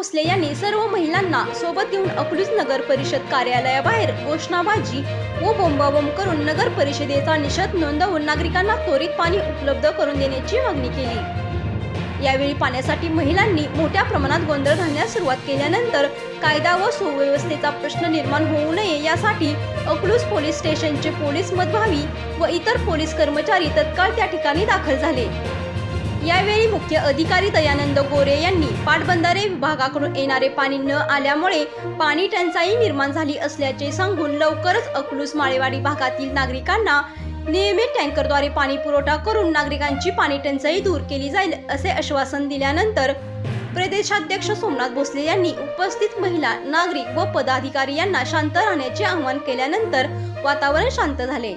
भोसले यांनी सर्व महिलांना सोबत घेऊन अकलूज नगर परिषद कार्यालयाबाहेर घोषणाबाजी व बोंबाबोंब करून नगर परिषदेचा निषेध नोंदवून नागरिकांना त्वरित पाणी उपलब्ध करून देण्याची मागणी केली। यावेळी पाण्यासाठी महिलांनी मोठ्या प्रमाणात गोंधळ घालण्यास सुरुवात केल्यानंतर कायदा व सुव्यवस्थेचा प्रश्न निर्माण होऊ नये यासाठी अकलूज पोलीस स्टेशनचे पोलीस मतभावी व इतर पोलीस कर्मचारी तत्काळ त्या ठिकाणी दाखल झाले। यावेळी मुख्य अधिकारी दयानंद गोरे यांनी पाटबंधारे विभागाकडून येणारे पाणी न आल्यामुळे पाणी टंचाई निर्माण झाली असल्याचे सांगून लवकरच अकलूज माळेवाडी भागातील नागरिकांना नियमित टँकरद्वारे पाणी पुरवठा करून नागरिकांची पाणी टंचाई दूर केली जाईल असे आश्वासन दिल्यानंतर प्रदेशाध्यक्ष सोमनाथ भोसले यांनी उपस्थित महिला, नागरिक व पदाधिकारी यांना शांत राहण्याचे आवाहन केल्यानंतर वातावरण शांत झाले।